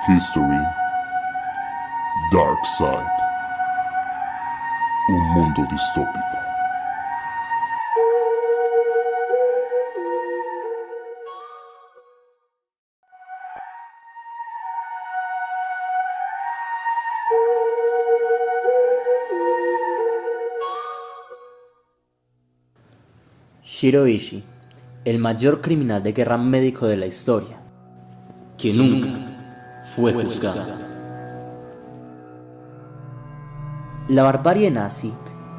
History, Dark Side, un mundo distópico. Shiro Ishii, el mayor criminal de guerra médico de la historia, que nunca fue juzgado. La barbarie nazi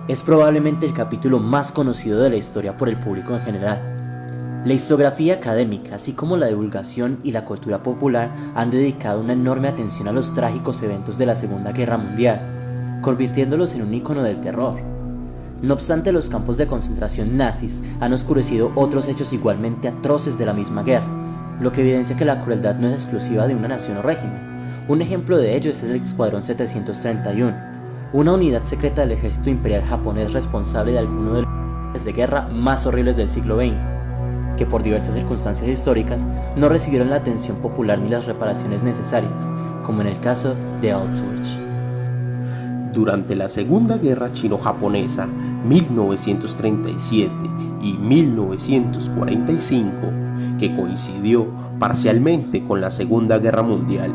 es probablemente el capítulo más conocido de la historia por el público en general. La historiografía académica, así como la divulgación y la cultura popular, han dedicado una enorme atención a los trágicos eventos de la Segunda Guerra Mundial, convirtiéndolos en un ícono del terror. No obstante, los campos de concentración nazis han oscurecido otros hechos igualmente atroces de la misma guerra, lo que evidencia que la crueldad no es exclusiva de una nación o régimen. Un ejemplo de ello es el Escuadrón 731, una unidad secreta del ejército imperial japonés responsable de algunos de los crímenes de guerra más horribles del siglo XX, que por diversas circunstancias históricas no recibieron la atención popular ni las reparaciones necesarias, como en el caso de Auschwitz. Durante la Segunda Guerra Chino-Japonesa, 1937 y 1945, que coincidió parcialmente con la Segunda Guerra Mundial,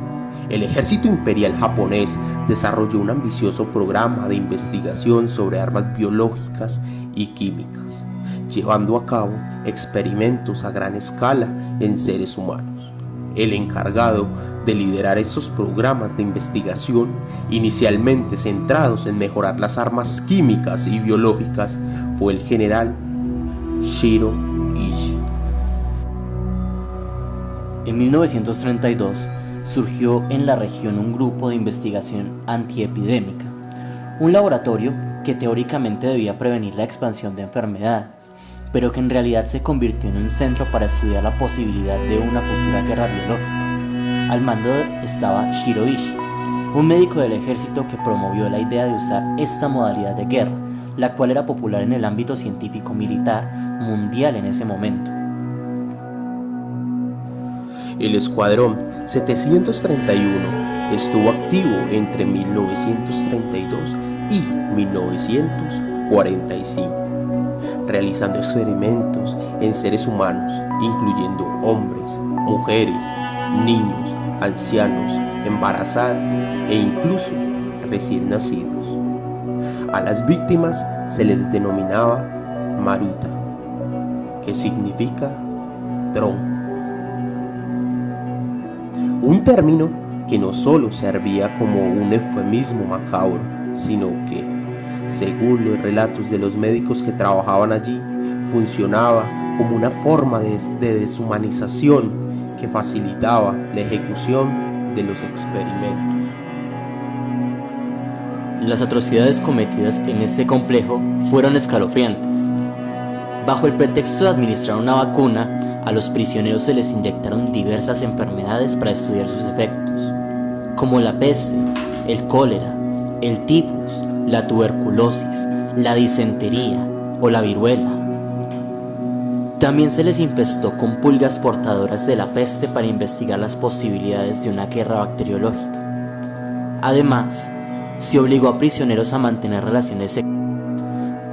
el ejército imperial japonés desarrolló un ambicioso programa de investigación sobre armas biológicas y químicas, llevando a cabo experimentos a gran escala en seres humanos. El encargado de liderar estos programas de investigación, inicialmente centrados en mejorar las armas químicas y biológicas, fue el general Shiro Ishii. En 1932 surgió en la región un grupo de investigación antiepidémica, un laboratorio que teóricamente debía prevenir la expansión de enfermedades, pero que en realidad se convirtió en un centro para estudiar la posibilidad de una futura guerra biológica. Al mando estaba Shiro Ishii, un médico del ejército que promovió la idea de usar esta modalidad de guerra, la cual era popular en el ámbito científico-militar mundial en ese momento. El Escuadrón 731 estuvo activo entre 1932 y 1945, realizando experimentos en seres humanos, incluyendo hombres, mujeres, niños, ancianos, embarazadas e incluso recién nacidos. A las víctimas se les denominaba Maruta, que significa tronco. Un término que no solo servía como un eufemismo macabro, sino que, según los relatos de los médicos que trabajaban allí, funcionaba como una forma de deshumanización que facilitaba la ejecución de los experimentos. Las atrocidades cometidas en este complejo fueron escalofriantes. Bajo el pretexto de administrar una vacuna, a los prisioneros se les inyectaron diversas enfermedades para estudiar sus efectos, como la peste, el cólera, el tifus, la tuberculosis, la disentería o la viruela. También se les infestó con pulgas portadoras de la peste para investigar las posibilidades de una guerra bacteriológica. Además, se obligó a prisioneros a mantener relaciones sexuales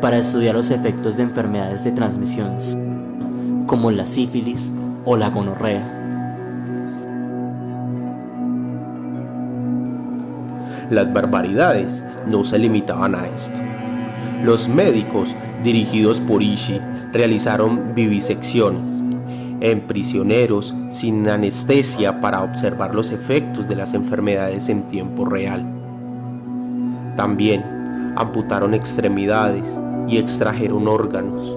para estudiar los efectos de enfermedades de transmisión como la sífilis o la gonorrea. Las barbaridades no se limitaban a esto. Los médicos, dirigidos por Ishii, realizaron vivisecciones en prisioneros sin anestesia para observar los efectos de las enfermedades en tiempo real. También amputaron extremidades y extrajeron órganos.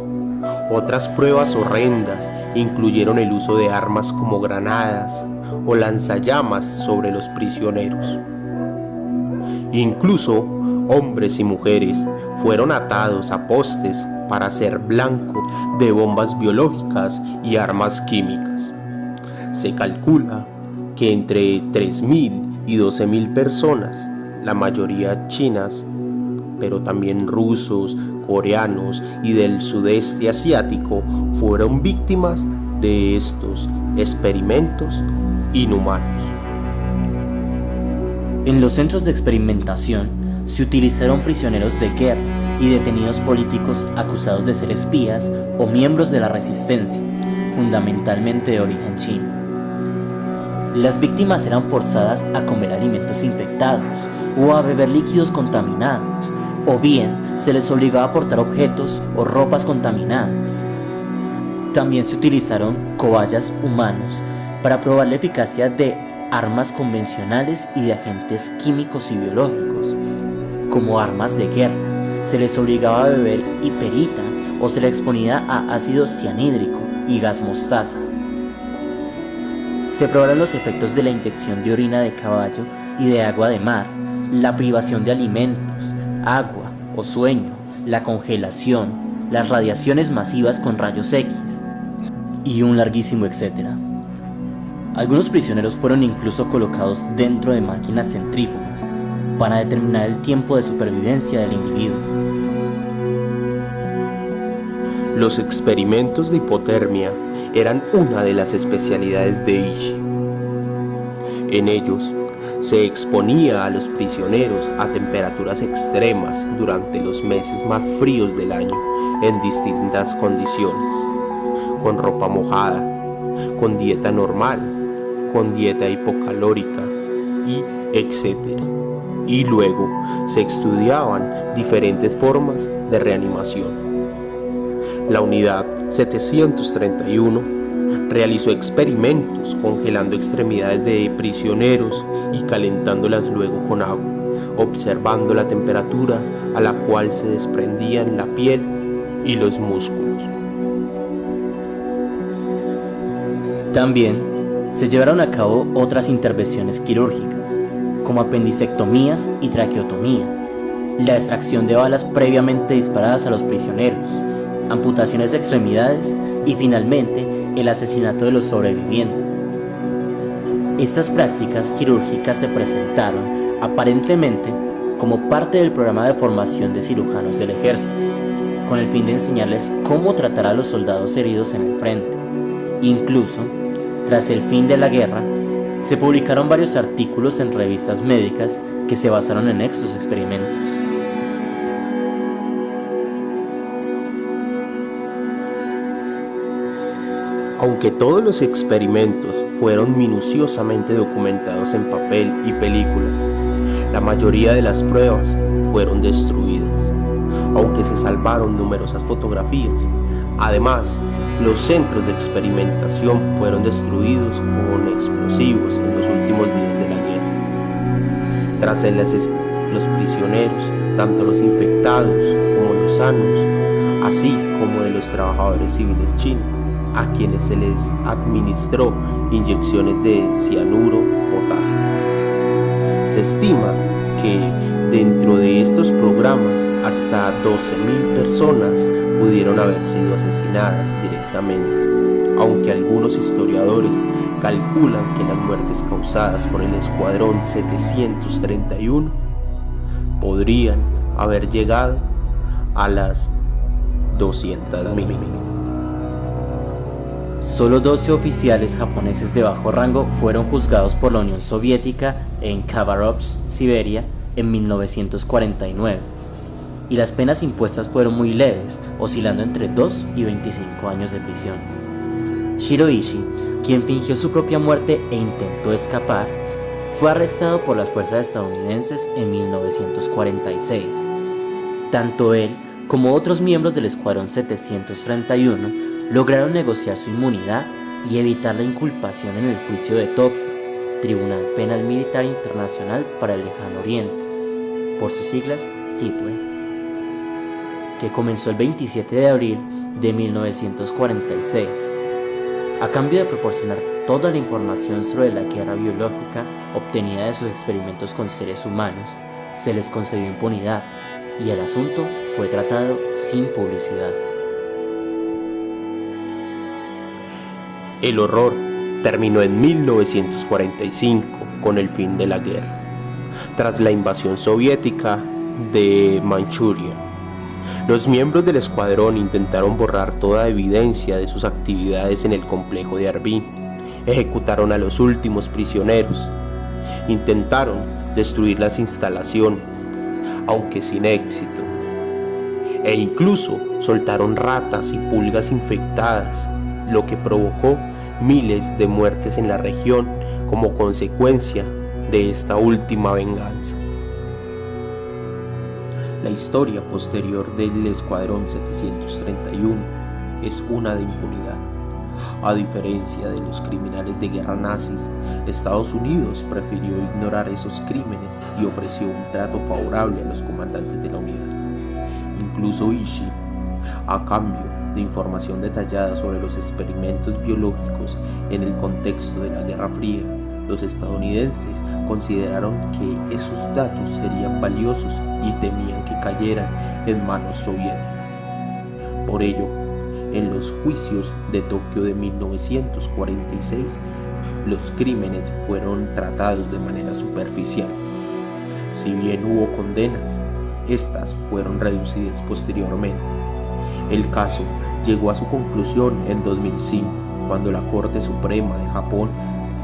Otras pruebas horrendas incluyeron el uso de armas como granadas o lanzallamas sobre los prisioneros. Incluso hombres y mujeres fueron atados a postes para ser blanco de bombas biológicas y armas químicas. Se calcula que entre 3.000 y 12.000 personas, la mayoría chinas, pero también rusos, coreanos y del sudeste asiático, fueron víctimas de estos experimentos inhumanos. En los centros de experimentación se utilizaron prisioneros de guerra y detenidos políticos acusados de ser espías o miembros de la resistencia, fundamentalmente de origen chino. Las víctimas eran forzadas a comer alimentos infectados o a beber líquidos contaminados, o bien se les obligaba a portar objetos o ropas contaminadas. También se utilizaron cobayas humanos para probar la eficacia de armas convencionales y de agentes químicos y biológicos, como armas de guerra. Se les obligaba a beber hiperita o se les exponía a ácido cianhídrico y gas mostaza. Se probaron los efectos de la inyección de orina de caballo y de agua de mar, la privación de alimentos, agua o sueño, la congelación, las radiaciones masivas con rayos X y un larguísimo etcétera. Algunos prisioneros fueron incluso colocados dentro de máquinas centrífugas para determinar el tiempo de supervivencia del individuo. Los experimentos de hipotermia eran una de las especialidades de Ishii. En ellos se exponía a los prisioneros a temperaturas extremas durante los meses más fríos del año en distintas condiciones, con ropa mojada, con dieta normal, con dieta hipocalórica y etcétera. Y luego se estudiaban diferentes formas de reanimación. La unidad 731 realizó experimentos congelando extremidades de prisioneros y calentándolas luego con agua, observando la temperatura a la cual se desprendían la piel y los músculos. También se llevaron a cabo otras intervenciones quirúrgicas, como apendicectomías y traqueotomías, la extracción de balas previamente disparadas a los prisioneros, amputaciones de extremidades y finalmente el asesinato de los sobrevivientes. Estas prácticas quirúrgicas se presentaron aparentemente como parte del programa de formación de cirujanos del ejército, con el fin de enseñarles cómo tratar a los soldados heridos en el frente. Incluso, tras el fin de la guerra, se publicaron varios artículos en revistas médicas que se basaron en estos experimentos. Aunque todos los experimentos fueron minuciosamente documentados en papel y película, la mayoría de las pruebas fueron destruidas, aunque se salvaron numerosas fotografías. Además, los centros de experimentación fueron destruidos con explosivos en los últimos días de la guerra. Tras el asesinato de los prisioneros, tanto los infectados como los sanos, así como de los trabajadores civiles chinos, a quienes se les administró inyecciones de cianuro potásico. Se estima que dentro de estos programas hasta 12.000 personas pudieron haber sido asesinadas directamente, aunque algunos historiadores calculan que las muertes causadas por el Escuadrón 731 podrían haber llegado a las 200.000. Solo 12 oficiales japoneses de bajo rango fueron juzgados por la Unión Soviética en Khabarovsk, Siberia, en 1949, y las penas impuestas fueron muy leves, oscilando entre 2 y 25 años de prisión. Shiro Ishii, quien fingió su propia muerte e intentó escapar, fue arrestado por las fuerzas estadounidenses en 1946. Tanto él como otros miembros del Escuadrón 731 lograron negociar su inmunidad y evitar la inculpación en el juicio de Tokio, Tribunal Penal Militar Internacional para el Lejano Oriente, por sus siglas TIPLE, que comenzó el 27 de abril de 1946. A cambio de proporcionar toda la información sobre la guerra biológica obtenida de sus experimentos con seres humanos, se les concedió impunidad y el asunto fue tratado sin publicidad. El horror terminó en 1945 con el fin de la guerra, tras la invasión soviética de Manchuria. Los miembros del escuadrón intentaron borrar toda evidencia de sus actividades en el complejo de Harbin, ejecutaron a los últimos prisioneros, intentaron destruir las instalaciones, aunque sin éxito. E incluso soltaron ratas y pulgas infectadas, lo que provocó miles de muertes en la región como consecuencia de esta última venganza. La historia posterior del Escuadrón 731 es una de impunidad. A diferencia de los criminales de guerra nazis, Estados Unidos prefirió ignorar esos crímenes y ofreció un trato favorable a los comandantes de la unidad. Incluso Ishii, a cambio de información detallada sobre los experimentos biológicos en el contexto de la Guerra Fría, los estadounidenses consideraron que esos datos serían valiosos y temían que cayeran en manos soviéticas. Por ello, en los juicios de Tokio de 1946, los crímenes fueron tratados de manera superficial. Si bien hubo condenas, estas fueron reducidas posteriormente. El caso llegó a su conclusión en 2005, cuando la Corte Suprema de Japón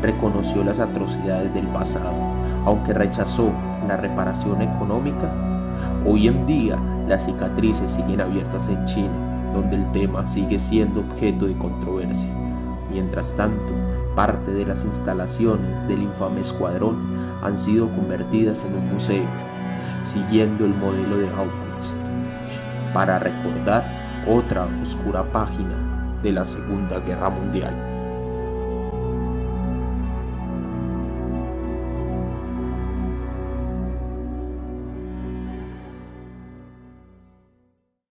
reconoció las atrocidades del pasado, aunque rechazó la reparación económica. Hoy en día las cicatrices siguen abiertas en China, donde el tema sigue siendo objeto de controversia. Mientras tanto, parte de las instalaciones del infame escuadrón han sido convertidas en un museo, siguiendo el modelo de Auschwitz, para recordar otra oscura página de la Segunda Guerra Mundial.